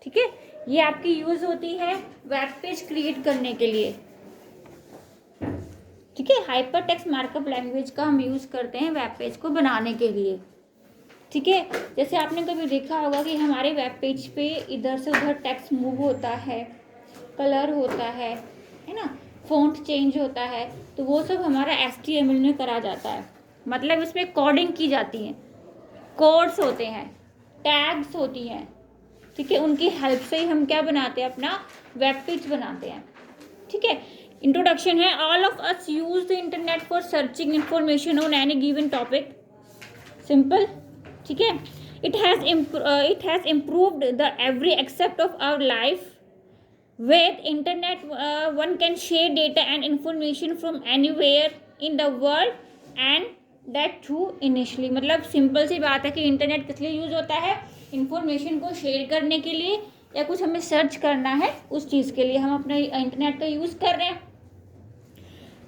ठीक है, ये आपकी यूज होती है वेब पेज क्रिएट करने के लिए। ठीक है, हाइपर टेक्स्ट मार्कअप लैंग्वेज का हम यूज करते हैं वेब पेज को बनाने के लिए। ठीक है, जैसे आपने कभी देखा होगा कि हमारे वेब पेज पे इधर से उधर टेक्स्ट मूव होता है, कलर होता है ना, फ़ॉन्ट चेंज होता है, तो वो सब हमारा HTML में करा जाता है। मतलब इसमें कोडिंग की जाती है, कोड्स होते हैं, टैग्स होती हैं। ठीक है, उनकी हेल्प से ही हम क्या बनाते हैं, अपना वेब पेज बनाते हैं। ठीक है, इंट्रोडक्शन है। All of us use the internet for searching information on any given topic. Simple. ठीक है, it has improved the every aspect of our life. With internet one can share data and information from anywhere in the world and that too initially। मतलब simple सी बात है कि internet किस लिए use होता है, इंफॉर्मेशन को शेयर करने के लिए या कुछ हमें सर्च करना है उस चीज़ के लिए हम अपना इंटरनेट का यूज़ कर रहे हैं।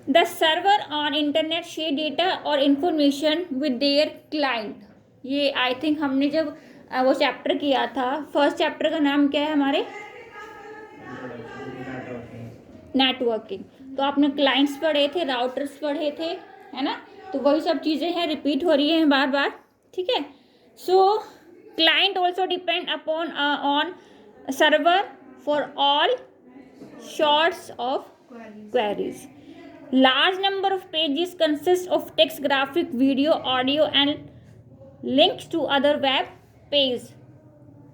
The server on internet share data और इंफॉर्मेशन विद देयर क्लाइंट। ये आई थिंक हमने जब वो चैप्टर किया था, फर्स्ट चैप्टर का नाम क्या है हमारे, नेटवर्किंग। तो आपने क्लाइंट्स पढ़े थे, राउटर्स पढ़े थे, है ना, तो वही सब चीज़ें हैं, रिपीट हो रही हैं बार बार। ठीक है, सो client also depend upon on server for all sorts of queries. Large number of pages consist of text, graphic, video, audio and links to other web pages.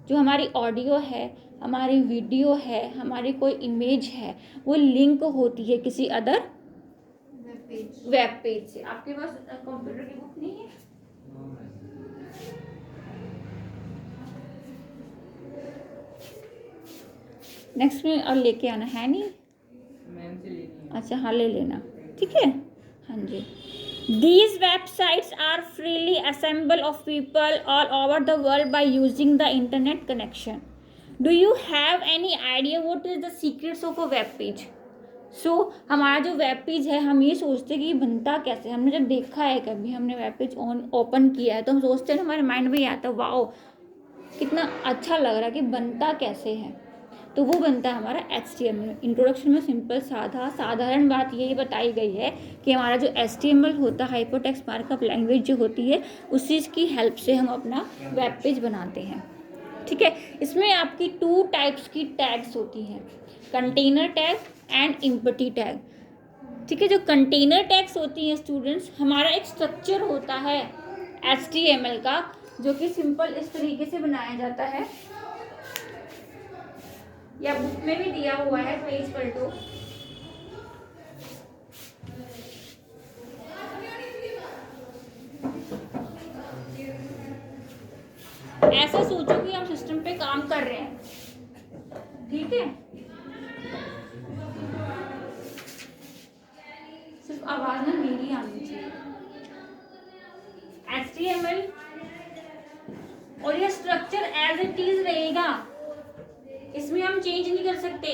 जो हमारी ऑडियो है, हमारी वीडियो है, हमारी कोई इमेज है, वो लिंक होती है किसी अदर वेब पेज से। आपके पास कंप्यूटर की बुक नहीं है? नेक्स्ट में और लेके आना है नहीं? अच्छा हाँ, ले लेना। ठीक है, हाँ जी। These websites are freely assembled of people all over the world by using the internet connection. Do you have any idea what is the secrets of a web page? हमारा जो वेब पेज है, हम ये सोचते हैं कि बनता कैसे। हमने जब देखा है, कभी हमने वेब पेज ओपन किया है, तो हम सोचते हैं, हमारे माइंड में आता है वाओ कितना अच्छा लग रहा है कि बनता कैसे है। तो वो बनता है हमारा HTML। इंट्रोडक्शन में सिंपल साधारण बात यही बताई गई है कि हमारा जो HTML होता है, हाइपरटेक्स्ट मार्कअप लैंग्वेज जो होती है, उस चीज़ की हेल्प से हम अपना वेब पेज बनाते हैं। ठीक है, इसमें आपकी 2 टाइप्स की टैग्स होती हैं, container tag and empty tag. ठीक है, जो कंटेनर टैग्स होती हैं स्टूडेंट्स, हमारा एक स्ट्रक्चर होता है HTML का, जो कि सिंपल इस तरीके से बनाया जाता है, या बुक में भी दिया हुआ है, पेज पलटो। ऐसा सोचो कि हम सिस्टम पे काम कर रहे हैं। ठीक है, सिर्फ आवाज ना मेरी आनी चाहिए। HTML और ये स्ट्रक्चर एज इट इज रहेगा, इसमें हम चेंज नहीं कर सकते।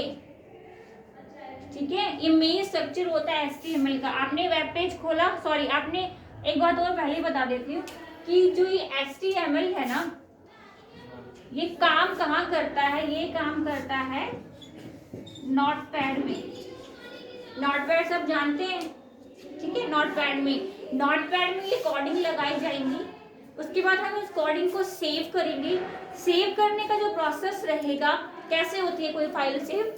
ठीक है, ये मेन स्ट्रक्चर होता है HTML का। आपने वेब पेज खोला, सॉरी आपने एक बात और पहले बता देती हूँ कि जो ये HTML है ना, ये काम कहाँ करता है, ये काम करता है नोटपैड में। नोटपैड सब जानते हैं। ठीक है, नोटपैड में ये कोडिंग लगाई जाएंगी, उसके बाद हम उस कोडिंग को सेव करेंगे। सेव करने का जो प्रोसेस रहेगा, कैसे होती है कोई फाइल सेव,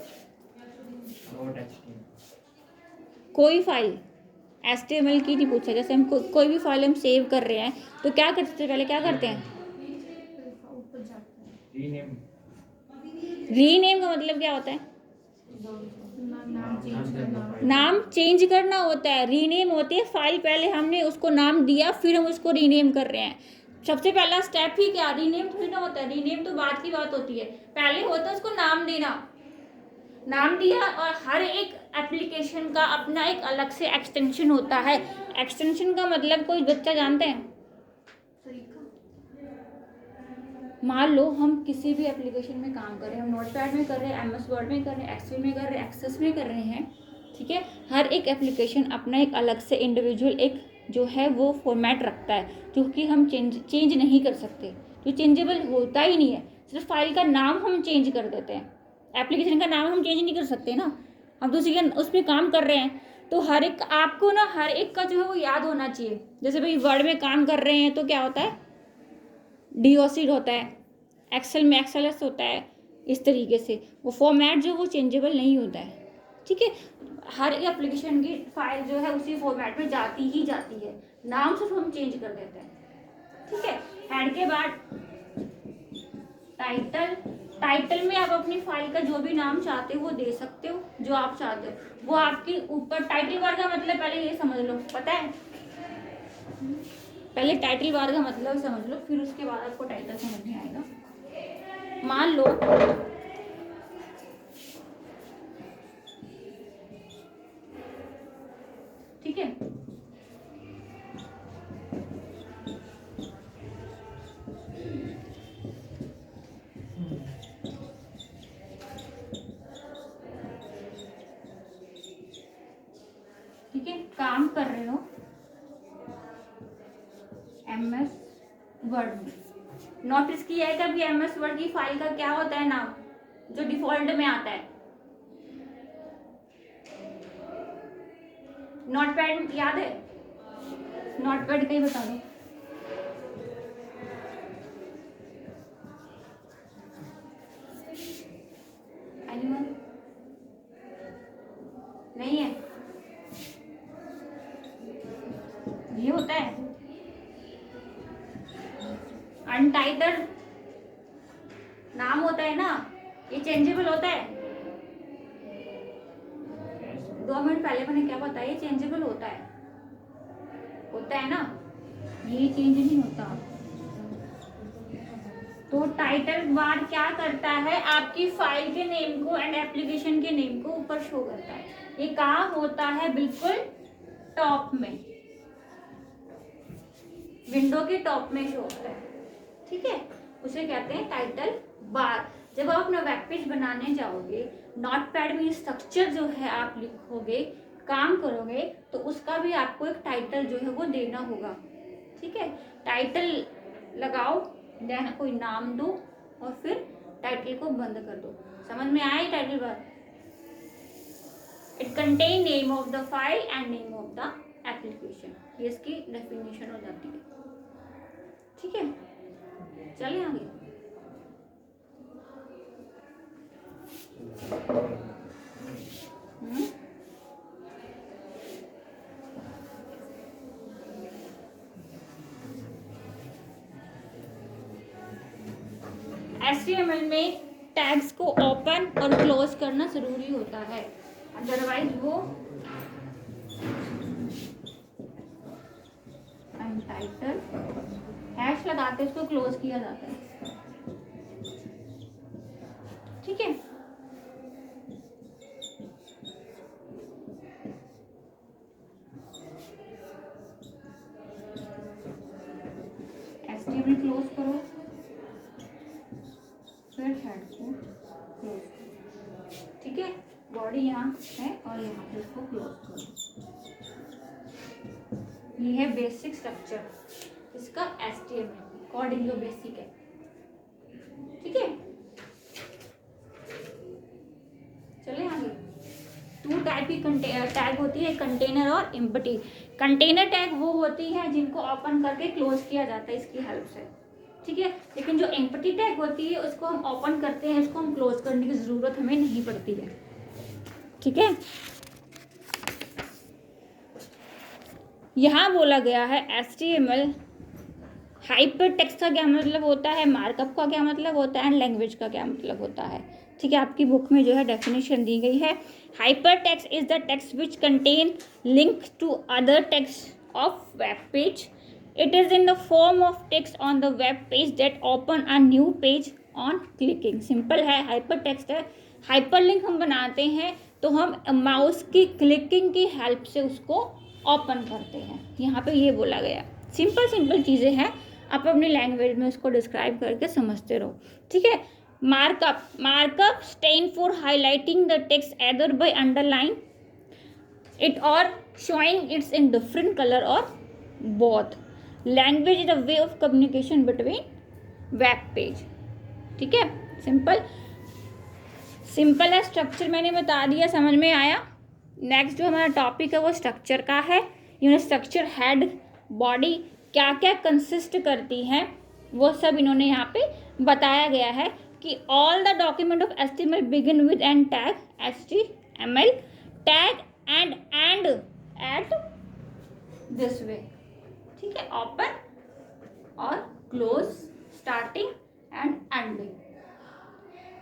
कोई फाइल HTML की नहीं पूछा, जैसे हम कोई भी फाइल हम सेव कर रहे हैं तो क्या करते हैं, पहले क्या करते हैं, रीनेम का मतलब क्या होता है, नाम चेंज करना होता है। रीनेम होती है फाइल, पहले हमने उसको नाम दिया, फिर हम उसको रीनेम कर रहे हैं। सबसे पहला स्टेप ही क्या, रीनेम थोड़ी ना होता है, रीनेम तो बाद की बात होती है, पहले होता है उसको नाम देना। नाम दिया, और हर एक एप्लीकेशन का अपना एक अलग से एक्सटेंशन होता है। एक्सटेंशन का मतलब कोई बच्चा जानते हैं? मान लो हम किसी भी एप्लीकेशन में काम कर रहे हैं, हम नोटपैड में कर रहे हैं, MS वर्ड में कर रहे हैं, एक्सेल में कर रहे हैं, एक्सेस में कर रहे हैं। ठीक है, हर एक एप्लीकेशन अपना एक अलग से इंडिविजुअल एक जो है वो फॉर्मेट रखता है, जो कि हम चेंज नहीं कर सकते, जो चेंजेबल होता ही नहीं है। सिर्फ फाइल का नाम हम चेंज कर देते हैं, एप्लीकेशन का नाम हम चेंज नहीं कर सकते ना, हम तो उसी उसमें काम कर रहे हैं। तो हर एक आपको ना हर एक का जो है वो याद होना चाहिए। जैसे भाई वर्ड में काम कर रहे हैं तो क्या होता है, डीओसी होता है, एक्सेल में एक्सेलएस होता है, इस तरीके से वो फॉर्मेट जो वो चेंजेबल नहीं होता है। ठीक है, हर एप्लीकेशन की फाइल जो है उसी फॉर्मेट में जाती ही जाती है, नाम सिर्फ हम चेंज कर देते हैं। ठीक है, हेड के बाद टाइटल, टाइटल में आप अपनी फाइल का जो भी नाम चाहते हो वो दे सकते हो, जो आप चाहते हो वो आपके ऊपर। टाइटल बार का मतलब पहले ये समझ लो, पता है, पहले टाइटल बार का मतलब समझ लो, फिर उसके बाद आपको टाइटल समझ में आएगा। मान लो ठीक है, ठीक है, काम कर रहे हो MS वर्ड में। नोटिस किया है कभी MS वर्ड की फाइल का क्या होता है नाम, जो डिफॉल्ट में आता है? नोटपैड याद है? नोटपैड का ही बता दो। एनीवन? नहीं है? ये होता है अनटाइटल्ड नाम होता है ना, ये चेंजेबल होता है। 2 मिनट पहले मैंने क्या बताया, ये चेंजेबल होता है ना, ये चेंज नहीं होता। तो टाइटल बार क्या करता है, आपकी फाइल के नेम को एंड एप्लीकेशन के नेम को ऊपर शो करता है। ये कहाँ होता है, बिल्कुल टॉप में, विंडो के टॉप में शो होता है। ठीक है, उसे कहते हैं टाइटल बार। जब आप अपना वेब पेज बनाने जाओगे, नोटपैड में स्ट्रक्चर जो है आप लिखोगे, काम करोगे, तो उसका भी आपको एक टाइटल जो है वो देना होगा। ठीक है, टाइटल लगाओ, देन कोई नाम दो और फिर टाइटल को बंद कर दो। समझ में आया title bar? It contain name of the file and name of the application, ये इसकी डेफिनेशन हो जाती है। ठीक है, चलिए आगे। HTML में टैग्स को ओपन और क्लोज करना जरूरी होता है, अदरवाइज वो अनटाइटल हैश लगाते उसको क्लोज किया जाता है। ठीक है, HTML क्लोज करो, फिर हेड को क्लोज करो। ठीक है, बॉडी यहाँ है और यहाँ पे इसको क्लोज करो। ये है बेसिक स्ट्रक्चर इसका HTML कोडिंग जो बेसिक है। ठीक है, चले आगे। 2 टाइप की टैग होती है, कंटेनर और एम्प्टी। कंटेनर टैग वो होती है जिनको ओपन करके क्लोज किया जाता है इसकी हेल्प से। ठीक है, लेकिन जो एम्प्टी टैग होती है उसको हम ओपन करते हैं, इसको हम क्लोज करने की जरूरत हमें नहीं पड़ती है। ठीक है, यहाँ बोला गया है HTML हाइपर टेक्स्ट का क्या मतलब होता है, मार्कअप का क्या मतलब होता है एंड लैंग्वेज का क्या मतलब होता है। ठीक है, आपकी बुक में जो है डेफिनेशन दी गई है। Hypertext is the text which contain link to other text of web page. It is in the form of text on the web page that open a new page on clicking. Simple है, hypertext है। Hyperlink हम बनाते हैं तो हम mouse की clicking की help से उसको ओपन करते हैं। यहाँ पे ये बोला गया, सिंपल चीज़ें हैं, आप अपनी लैंग्वेज में उसको डिस्क्राइब करके समझते रहो। ठीक है, markup stand for highlighting the text either by underline it or showing its in different colour or both. Language is a way of communication between web page. ठीक है, सिंपल सिंपल है। स्ट्रक्चर मैंने बता दिया, समझ में आया। नेक्स्ट जो हमारा टॉपिक है वो स्ट्रक्चर का है। यूनिट स्ट्रक्चर, हेड, बॉडी क्या क्या कंसिस्ट करती हैं वो सब इन्होंने यहाँ पे बताया गया है कि all the document of HTML begin with and tag HTML tag and at this way, ठीक है, ओपन और क्लोज, स्टार्टिंग एंड एंडिंग।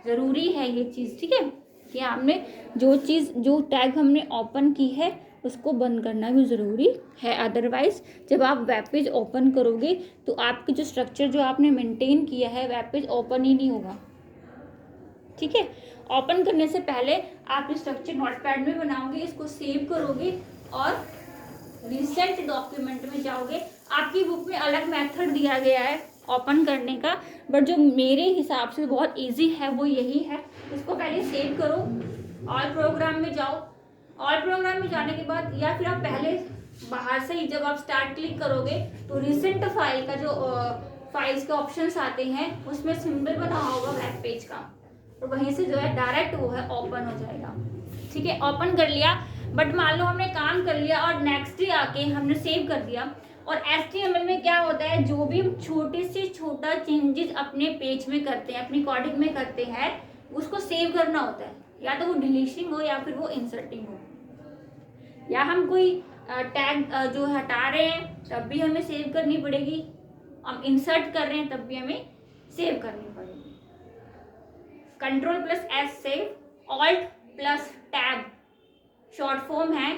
ज़रूरी है ये चीज़, ठीक है, कि आपने जो टैग हमने ओपन की है उसको बंद करना भी ज़रूरी है। अदरवाइज जब आप वेब पेज ओपन करोगे तो आपकी जो स्ट्रक्चर जो आपने मेंटेन किया है वेब पेज ओपन ही नहीं होगा, ठीक है। ओपन करने से पहले आप स्ट्रक्चर नोटपैड में बनाओगे, इसको सेव करोगे और रिसेंट डॉक्यूमेंट में जाओगे। आपकी बुक में अलग मेथड दिया गया है ओपन करने का, बट जो मेरे हिसाब से बहुत इजी है वो यही है। इसको पहले सेव करो, ऑल प्रोग्राम में जाओ, ऑल प्रोग्राम में जाने के बाद या फिर आप पहले बाहर से ही जब आप स्टार्ट क्लिक करोगे तो रिसेंट फाइल का जो फाइल्स के ऑप्शंस आते हैं उसमें सिंबल बना होगा वेब पेज का, तो वहीं से जो है डायरेक्ट वो है ओपन हो जाएगा, ठीक है। ओपन कर लिया, बट मान लो हमने काम कर लिया और नेक्स्ट डे आके हमने सेव कर दिया। और HTML में क्या होता है, जो भी हम छोटे से छोटा चेंजेस अपने पेज में करते हैं, अपनी कोडिंग में करते हैं, उसको सेव करना होता है, या तो वो डिलीशिंग हो या फिर वो इंसर्टिंग हो, या हम कोई टैग जो हटा रहे हैं तब भी हमें सेव करनी पड़ेगी, हम इंसर्ट कर रहे हैं तब भी हमें सेव करनी पड़ेगी। Ctrl+S save, Alt+Tab short form है,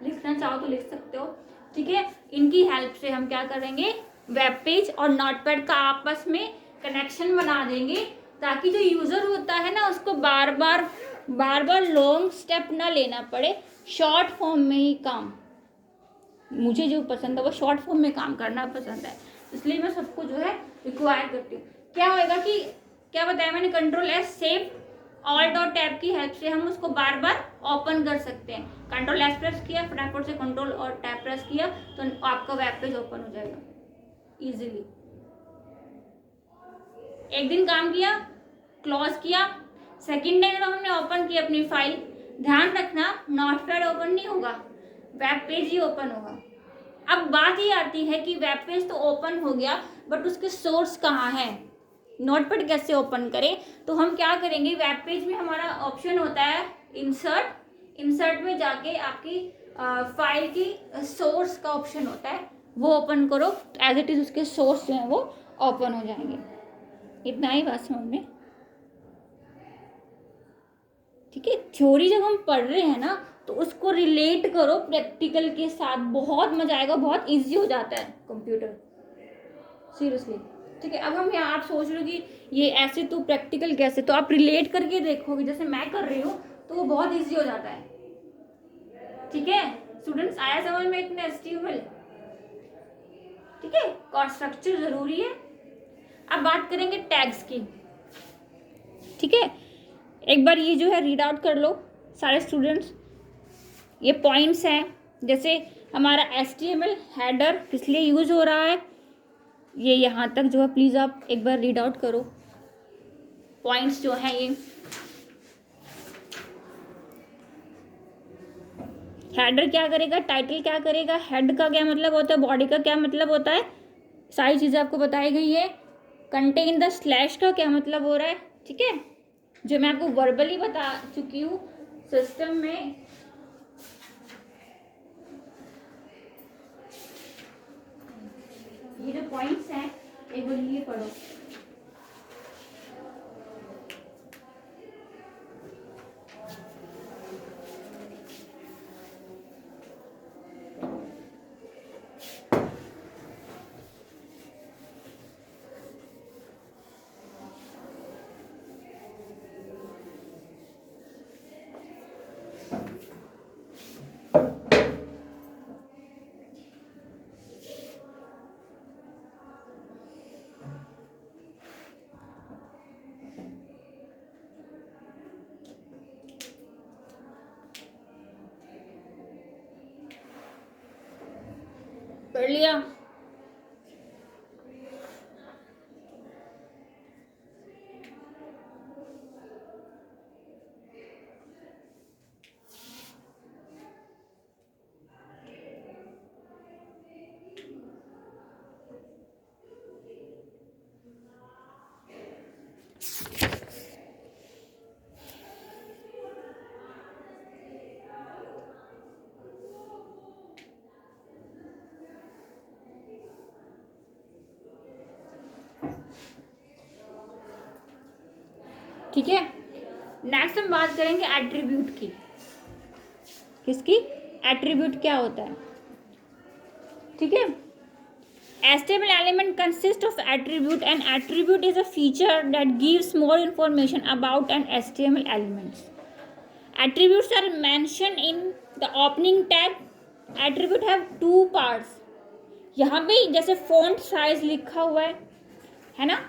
लिखना चाहो तो लिख सकते हो, ठीक है। इनकी हेल्प से हम क्या करेंगे, वेब पेज और नोटपैड का आपस में कनेक्शन बना देंगे, ताकि जो यूज़र होता है ना उसको बार बार लॉन्ग स्टेप ना लेना पड़े, शॉर्ट फॉर्म में ही काम। मुझे जो पसंद है वो शॉर्ट फॉर्म में काम करना पसंद है, इसलिए मैं सबको जो है रिक्वायर करती हूँ। क्या होएगा कि क्या बताया मैंने, Ctrl+S सेव, Alt+Tab की हेल्प से हम उसको बार बार ओपन कर सकते हैं। Ctrl+S प्रेस किया, फटाफट से Ctrl और टैब प्रेस किया तो आपका वेब पेज ओपन हो जाएगा इजीली। एक दिन काम किया, क्लोज किया, सेकंड डे जब हमने ओपन किया अपनी फाइल, ध्यान रखना नोटपैड ओपन नहीं होगा, वेब पेज ही ओपन होगा। अब बात ये आती है कि वेब पेज तो ओपन हो गया, बट उसके सोर्स कहाँ है, नोटपैड कैसे ओपन करें। तो हम क्या करेंगे, वेब पेज में हमारा ऑप्शन होता है इंसर्ट में जाके आपकी फाइल की सोर्स का ऑप्शन होता है, वो ओपन करो, एज इट इज उसके सोर्स जो है वो ओपन हो जाएंगे। इतना ही बात समझ में, ठीक है। थ्योरी जब हम पढ़ रहे हैं ना तो उसको रिलेट करो प्रैक्टिकल के साथ, बहुत मजा आएगा, बहुत इजी हो जाता है कंप्यूटर, सीरियसली, ठीक है। अब हम यहाँ आप सोच रहे हो कि ये ऐसे तो प्रैक्टिकल कैसे, तो आप रिलेट करके देखोगे, जैसे मैं कर रही हूँ तो वो बहुत इजी हो जाता है, ठीक है। स्टूडेंट्स, आया समझ में इतने HTML, ठीक है, और स्ट्रक्चर जरूरी है। अब बात करेंगे टैग्स की, ठीक है। एक बार ये जो है रीड आउट कर लो सारे स्टूडेंट्स, ये पॉइंट्स हैं, जैसे हमारा HTML हेडर किस लिए यूज हो रहा है, ये यहाँ तक जो है प्लीज आप एक बार रीड आउट करो, पॉइंट्स जो हैं ये। हेडर क्या करेगा, टाइटल क्या करेगा, हेड का क्या मतलब होता है, बॉडी का क्या मतलब होता है, सारी चीज़ें आपको बताई गई है। कंटेन द स्लैश का क्या मतलब हो रहा है, ठीक है, जो मैं आपको वर्बली बता चुकी हूँ सिस्टम में। ये जो पॉइंट्स हैं एक बार ये पढ़ो, पढ़ लिया। ठीक है। नेक्स्ट हम बात करेंगे एट्रीब्यूट की। किसकी? एट्रीब्यूट क्या होता है, ठीक है। HTML element consists of attribute. An attribute is a feature that gives more information about an HTML elements. Attributes are mentioned in the opening tag. Attribute have two parts. यहाँ पे जैसे font size लिखा हुआ है ना,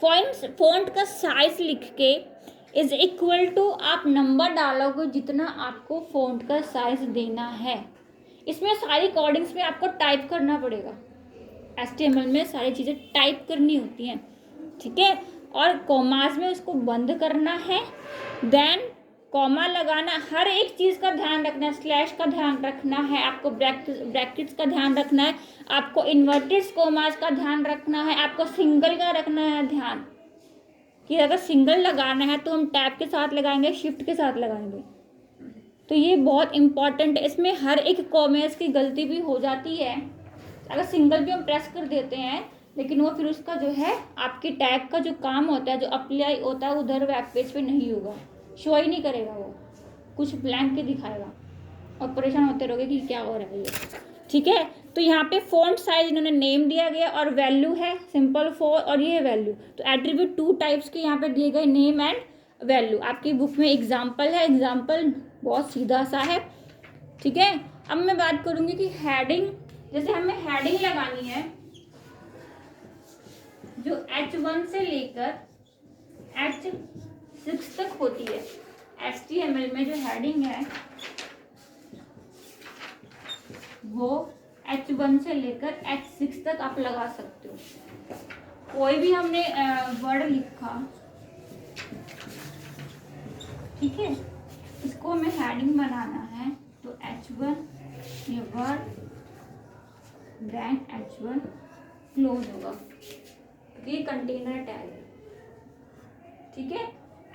font का size लिख के is equal to आप नंबर डालोगे जितना आपको font का size देना है। इसमें सारी कोडिंग्स में आपको टाइप करना पड़ेगा। HTML में सारी चीज़ें टाइप करनी होती हैं, ठीक है। और कॉमास में उसको बंद करना है, देन कॉमा लगाना, हर एक चीज़ का ध्यान रखना है, स्लैश का ध्यान रखना है, आपको ब्रैकेट्स का ध्यान रखना है, आपको इन्वर्टेड कॉमास का ध्यान रखना है, आपको सिंगल का रखना है ध्यान कि अगर सिंगल लगाना है तो हम टैब के साथ लगाएंगे, शिफ्ट के साथ लगाएंगे। तो ये बहुत इंपॉर्टेंट है। इसमें हर एक कॉमेस की गलती भी हो जाती है, अगर सिंगल भी हम प्रेस कर देते हैं लेकिन वो फिर उसका जो है आपके टैग का जो काम होता है, जो अप्लाई होता है, उधर वेब पेज पे नहीं होगा, शो ही नहीं करेगा, वो कुछ ब्लैंक के दिखाएगा और परेशान होते रहोगे कि क्या हो रहा है ये, ठीक है। तो यहाँ पे फॉन्ट साइज इन्होंने नेम दिया गया और वैल्यू है सिंपल फॉर, और ये वैल्यू। तो एट्रीब्यूट टू टाइप्स के यहाँ पे दिए गए, नेम एंड वैल्यू। आपकी बुक में एग्जाम्पल है, एग्जाम्पल बहुत सीधा सा है, ठीक है। अब मैं बात करूँगी कि हेडिंग, जैसे हमें हेडिंग लगानी है जो H1 से लेकर H6 तक होती है। HTML में जो हेडिंग है वो H1 से लेकर H6 तक आप लगा सकते हो। कोई भी हमने वर्ड लिखा, ठीक है, इसको हमें हेडिंग बनाना है तो H1 ये वर्ड देन H1 क्लोज होगा, ये कंटेनर टैग है, ठीक है।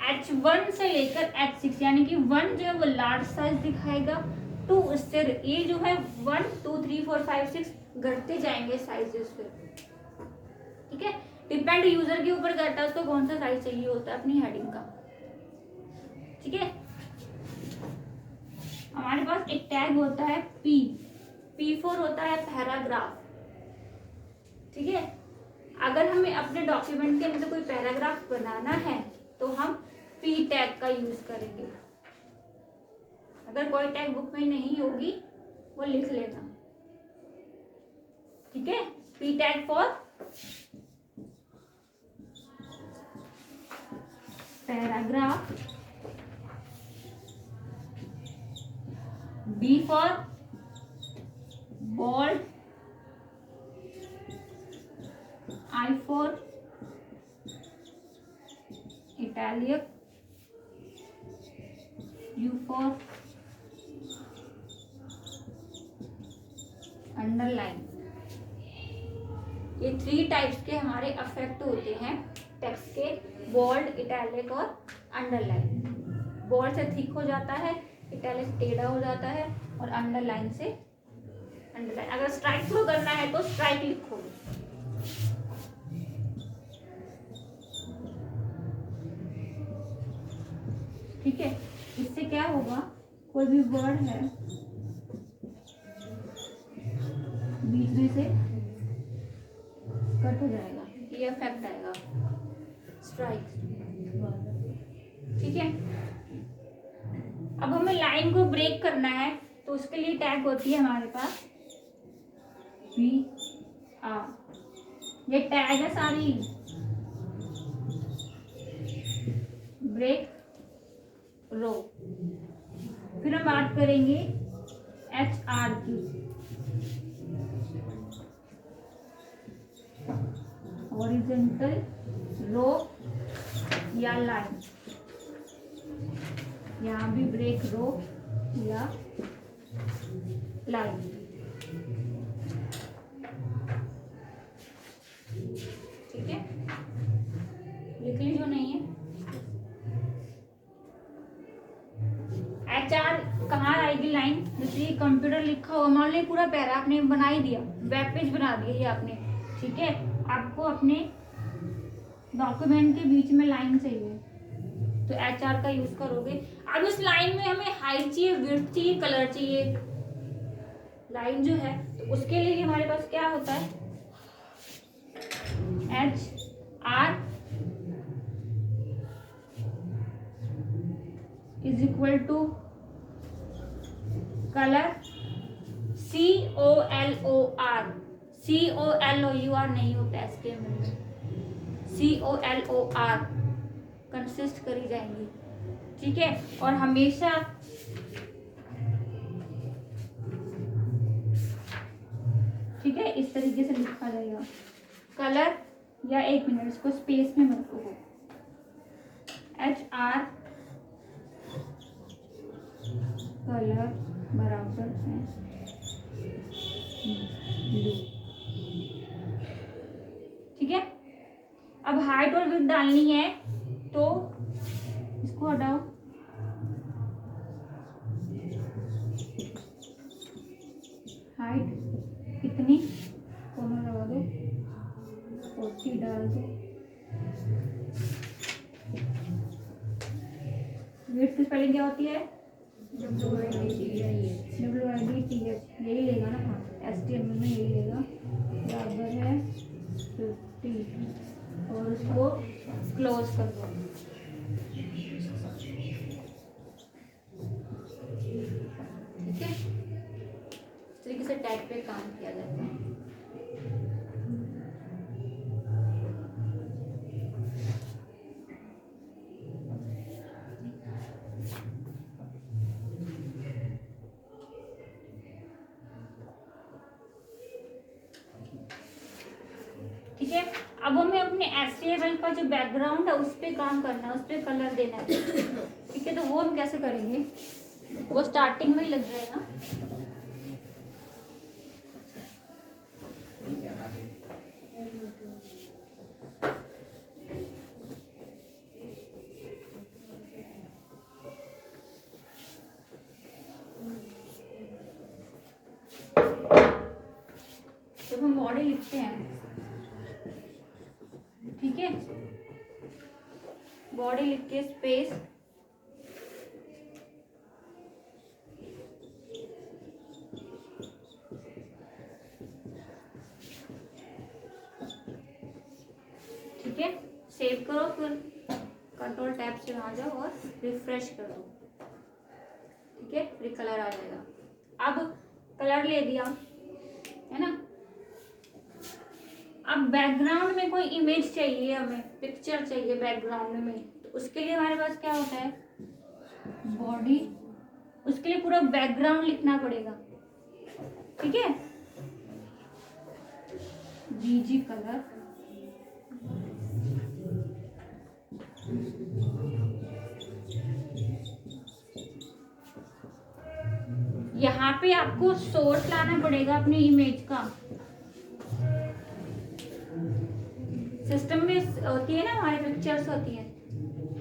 H1 से लेकर H6 यानी कि 1 जो है वो लार्ज साइज दिखाएगा, 2 इससे ये जो है 1 2 3 4 5 6 घटते जाएंगे साइजेस पे, ठीक है। डिपेंड यूजर के ऊपर करता है उसको कौन सा साइज चाहिए होता है अपनी हेडिंग का, ठीक है। हमारे पास एक टैग होता है P4 होता है पैराग्राफ, ठीक है। अगर हमें अपने डॉक्यूमेंट के अंदर कोई पैराग्राफ बनाना है तो हम P टैग का यूज करेंगे। अगर कोई टैग बुक में नहीं होगी वो लिख लेना, ठीक है। P tag for paragraph, B for bold, I for italic, U for underline। ये 3 टाइप्स के हमारे अफेक्ट होते हैं टेक्स्ट के, बोल्ड, इटैलिक और अंडरलाइन। बोल्ड से थिक हो जाता है, इटैलिक टेढ़ा हो जाता है और अंडरलाइन से अंडरलाइन। अगर स्ट्राइक थ्रू करना है तो स्ट्राइक लिखोगे, ठीक है। इससे क्या होगा, कोई भी वर्ड है बीच में से कट हो जाएगा, ये इफेक्ट आएगा स्ट्राइक, ठीक है। अब हमें लाइन को ब्रेक करना है तो उसके लिए टैग होती है हमारे पास BR, ये टैग है सारी, ब्रेक रो। फिर हम बात करेंगे HR की, हॉरिजॉन्टल रो या लाइन, यहाँ भी ब्रेक रो या लाइन, ठीक है। लिख ली जो नहीं है। HR कहाँ आएगी लाइन, जैसे ये कंप्यूटर लिखा हुआ, मान लो पूरा पैरा आपने बना ही दिया, वेब पेज बना दिया ये आपने, ठीक है। आपको अपने डॉक्यूमेंट के बीच में लाइन चाहिए, तो HR का यूज करोगे। अब इस लाइन में हमें हाइट चाहिए, विड्थ चाहिए, कलर चाहिए। लाइन जो है तो उसके लिए हमारे पास क्या होता है, HR is equal to color COLOR। COLOUR नहीं होता है इसके में, COLOR कंसिस्ट करी जाएंगी, ठीक है। और हमेशा ठीक है इस तरीके से लिखा जाएगा कलर, या एक मिनट इसको स्पेस में मत लिखो, HR कलर बराबर है ब्लू, ठीक है। अब हाइट और विड्थ डालनी है तो इसको हटाओ, हाइट कितनी दोनों लगा दो, 40 डाल दो, विड्थ स्पेलिंग क्या होती है, WIDTH, यही लेगा ना, हाँ HTML में यही लेगा, बराबर है 50 और उसको क्लोज कर दो। ठीक है, इस तरीके से टैग पे काम किया जाता है। ठीक है, अब हमें अपने HTML का जो बैकग्राउंड है उस पर काम करना है, उस पर कलर देना है। ठीक है, तो वो हम कैसे करेंगे, वो स्टार्टिंग में ही लग जाएगा। जब हम बॉडी लिखते हैं, ठीक है, बॉडी लिख के स्पेस ठीक है, सेव करो, फिर कंट्रोल टैब से आ जाओ और रिफ्रेश कर दो। ठीक है, फिर कलर आ जाएगा। अब कलर ले दिया है ना, अब बैकग्राउंड में कोई इमेज चाहिए, हमें पिक्चर चाहिए बैकग्राउंड में, तो उसके लिए हमारे पास क्या होता है, बॉडी, उसके लिए पूरा बैकग्राउंड लिखना पड़ेगा। ठीक है, BG कलर, यहाँ पे आपको सोर्स लाना पड़ेगा अपनी इमेज का। सिस्टम में होती है ना हमारी पिक्चर्स होती हैं,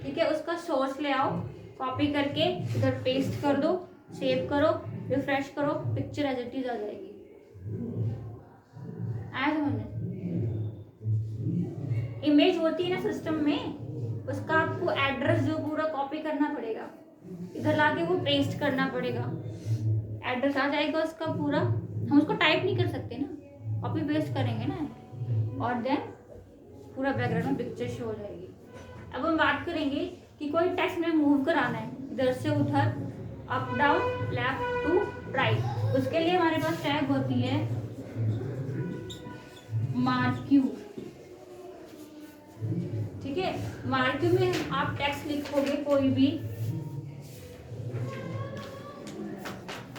ठीक है, उसका सोर्स ले आओ, कॉपी करके इधर पेस्ट कर दो, सेव करो, रिफ्रेश करो, पिक्चर एज इट इज आ जाएगी। आया समझ? इमेज होती है ना सिस्टम में, उसका आपको एड्रेस जो पूरा कॉपी करना पड़ेगा, इधर लाके वो पेस्ट करना पड़ेगा, एड्रेस आ जाएगा उसका पूरा। हम उसको टाइप नहीं कर सकते ना, कॉपी पेस्ट करेंगे ना, और देन पूरा बैकग्राउंड में पिक्चर शो हो जाएगी। अब हम बात करेंगे कि कोई टेक्स्ट में मूव कराना है इधर से उधर, up down left to right, उसके लिए हमारे पास टैग होती है मार्क्यू। ठीक है, मार्क्यू में आप टेक्स्ट लिखोगे कोई भी,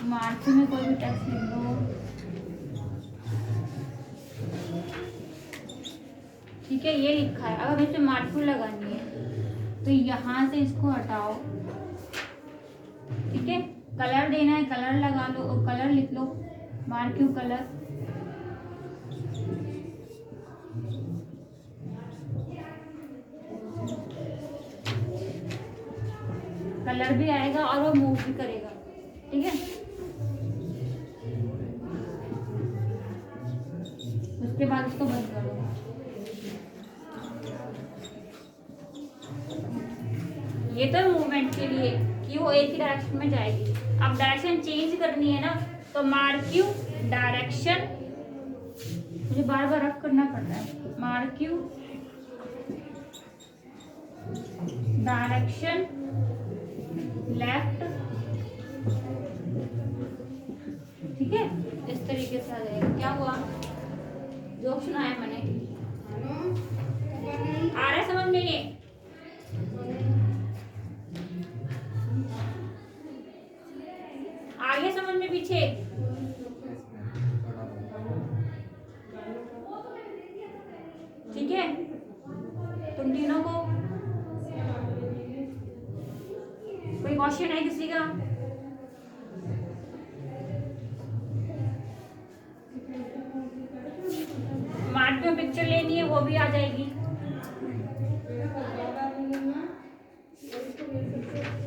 मार्क्यू में कोई भी टेक्स्ट लिख दो, ठीक है, ये लिखा है। अब हमें इसे मार्क्यू लगानी है, तो यहाँ से इसको हटाओ, ठीक है, कलर देना है, कलर लगा लो, और कलर लिख लो मार्क्यू कलर, कलर भी आएगा और वो मूव भी करेगा। ठीक है, उसके बाद इसको बंद कर दो। ये तो मूवमेंट के लिए कि वो एक ही डायरेक्शन में जाएगी। अब डायरेक्शन चेंज करनी है ना, तो मार्क यू डायरेक्शन, मुझे बार बार रफ करना पड़ता है, मार्क यू डायरेक्शन लेफ्ट, ठीक है, इस तरीके से आ जाएगा। क्या हुआ, जो सुनाया मैंने, आ रहा है समझ में ये? आगे समझ में, पीछे? ठीक है, तुम तीनों को कोई क्वेश्चन है किसी का? मार्ट में पिक्चर लेनी है वो भी आ जाएगी,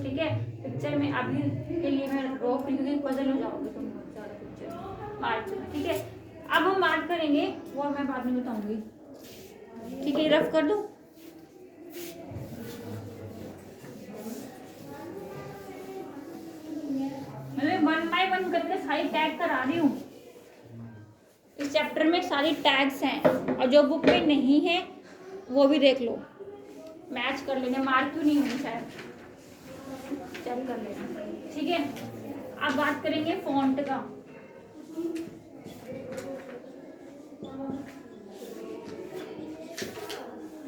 ठीक है। पिक्चर में अभी के लिए मैं रोक रही हूँ क्योंकि पजल हो जाओगे तुम ज़्यादा पिक्चर मार्ट में, ठीक है। अब हम मार्क करेंगे, वो मैं बाद में बताऊंगी, ठीक है। रफ कर दूं? मैं 1 बाय 1 करके सारी टैग करा रही हूँ। इस चैप्टर में सारी टैग्स हैं, और जो बुक में नहीं है वो भी देख लो, मैच कर लेना, मार्क क्यों नहीं होंगे शायद, चेक कर लेना, ठीक है। अब बात करेंगे फॉन्ट का।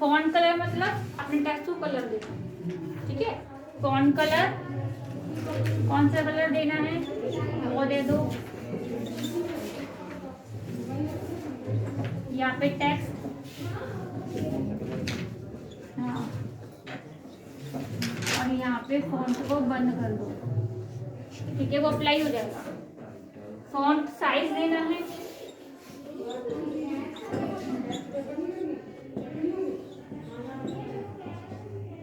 फॉन्ट कलर मतलब अपने टेक्स्ट को कलर देना, ठीक है। फॉन्ट कलर कौन सा कलर देना है वो दे दो, यहाँ पे टेक्स्ट, हाँ, और यहाँ पे फॉन्ट को बंद कर दो, ठीक है, वो अप्लाई हो जाएगा। फॉन्ट साइज देना है,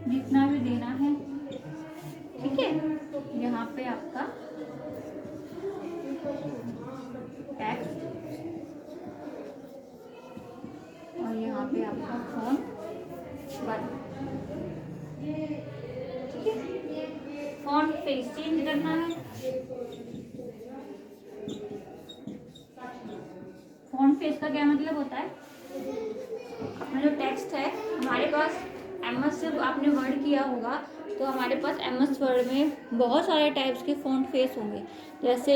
जितना भी देना है, ठीक है। यहाँ पे आपका टेक्स्ट और यहाँ पे आपका फॉन्ट बंद, ठीक है। फॉन्ट फेस चेंज करना है, फॉन्ट फेस का क्या मतलब होता है, अपना जो टेक्स्ट है हमारे पास एमएस से आपने वर्ड किया होगा, तो हमारे पास एमएस वर्ड में बहुत सारे टाइप्स के फॉन्ट फेस होंगे। जैसे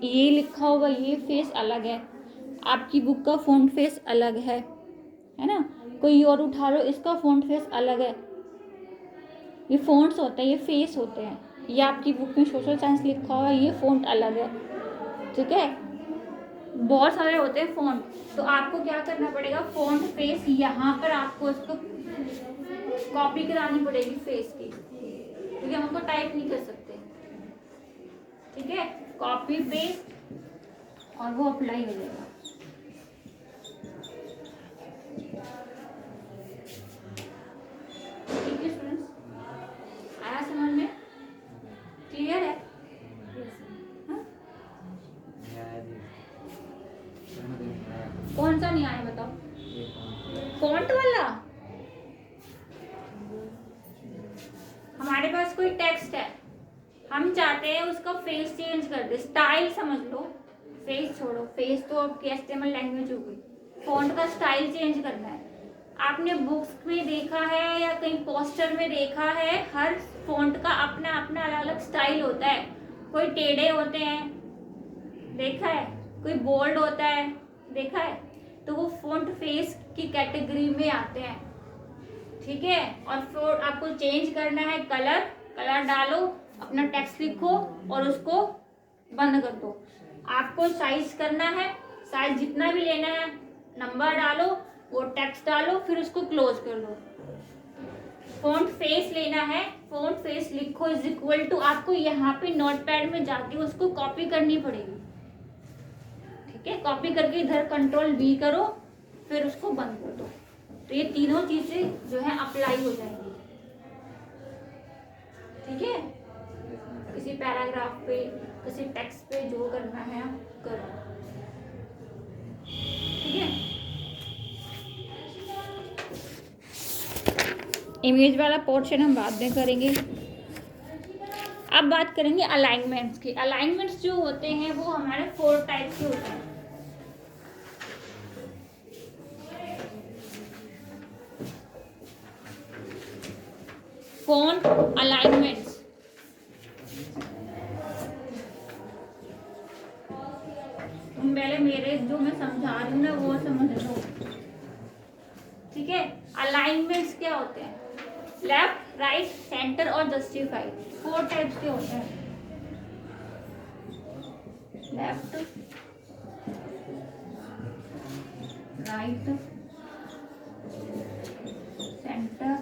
ये लिखा होगा, ये फेस अलग है, आपकी बुक का फॉन्ट फेस अलग है ना। कोई और उठा लो, इसका फॉन्ट फेस अलग है। ये फॉन्ट्स होते हैं, ये फेस होते हैं। ये आपकी बुक में सोशल साइंस लिखा हुआ है, ये फॉन्ट अलग है, ठीक है। बहुत सारे होते हैं फॉन्ट, तो आपको क्या करना पड़ेगा, फॉन्ट फेस यहाँ पर आपको उसको कॉपी करानी पड़ेगी फेस की, क्योंकि हम उसको टाइप नहीं कर सकते, ठीक है। कॉपी पेस्ट और वो अप्लाई हो जाएगा, ठीक है स्टूडेंट्स, आया समझ में, क्लियर है? कौन सा नहीं आया बताओ, फॉन्ट वाला। हमारे पास कोई टेक्स्ट है, हम चाहते हैं उसका फेस चेंज कर दे, स्टाइल समझ लो, फेस छोड़ो, फेस तो आपकी एचटीएमएल लैंग्वेज हो गई, फॉन्ट का स्टाइल चेंज करना है। आपने बुक्स में देखा है या कहीं पोस्टर में देखा है, हर फॉन्ट का अपना अपना अलग अलग स्टाइल होता है। कोई टेढ़े होते हैं, देखा है, कोई बोल्ड होता है, देखा है, तो वो फॉन्ट फेस की कैटेगरी में आते हैं, ठीक है। और फिर आपको चेंज करना है कलर, कलर डालो, अपना टेक्स्ट लिखो और उसको बंद कर दो। आपको साइज करना है, साइज जितना भी लेना है, नंबर डालो, वो टेक्स्ट डालो, फिर उसको क्लोज कर दो। फॉन्ट फेस लेना है, फॉन्ट फेस लिखो इज इक्वल टू, आपको यहाँ पे नोटपैड में जाके उसको कॉपी करनी पड़ेगी, ठीक है। कॉपी करके इधर कंट्रोल V करो, फिर उसको बंद कर दो, तो ये तीनों चीजें जो है अप्लाई हो जाएंगी, ठीक है। किसी पैराग्राफ पे, किसी टेक्स्ट पे जो करना है आप करो, ठीक है। इमेज वाला पोर्शन हम बाद में करेंगे। अब बात करेंगे अलाइनमेंट्स की। अलाइनमेंट्स जो होते हैं वो हमारे 4 टाइप के होते हैं। फॉन्ट अलाइनमेंट्स, तुम पहले मेरे जो मैं समझा रही हूँ ना वो समझ लो, ठीक है। अलाइनमेंट्स क्या होते हैं? लेफ्ट, राइट, सेंटर और जस्टिफाई, 4 टाइप्स के होते हैं। लेफ्ट, राइट, सेंटर,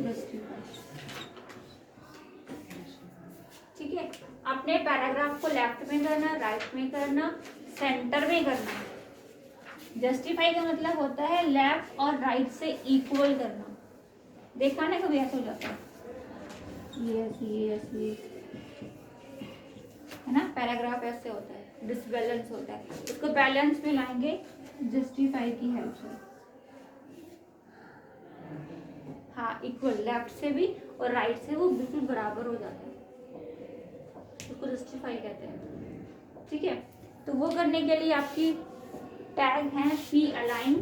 जस्टिफाई, ठीक है। अपने पैराग्राफ को लेफ्ट में करना, राइट में करना, सेंटर में करना। जस्टिफाई का मतलब होता है लेफ्ट और राइट से इक्वल करना। देखा ना कभी ऐसा हो जाता है, ये है ना, पैराग्राफ ऐसे होता है, डिसबैलेंस होता है, उसको बैलेंस में लाएंगे जस्टिफाई की हेल्प से। हाँ, इक्वल, लेफ्ट से भी और राइट से वो बिल्कुल बराबर हो जाता है, उसको जस्टिफाई कहते हैं, ठीक है। तो वो करने के लिए आपकी टैग है P align,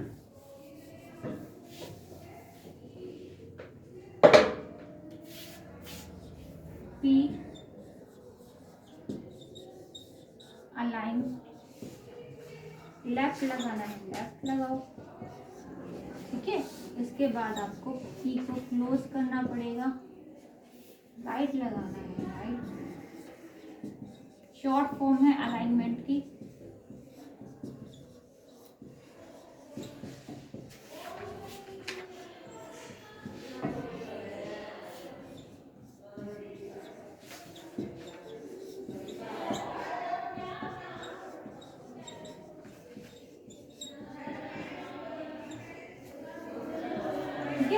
P align, left लगाना है, लेफ्ट लगाओ, ठीक है। इसके बाद आपको पी को क्लोज करना पड़ेगा, राइट लगाना है, राइट, शॉर्ट फॉर्म है अलाइनमेंट की। ठीक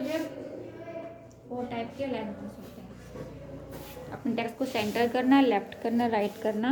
है, वो टाइप के अलाइनमेंट्स होते हैं। अपने टेक्स्ट को सेंटर करना, लेफ्ट करना, राइट करना,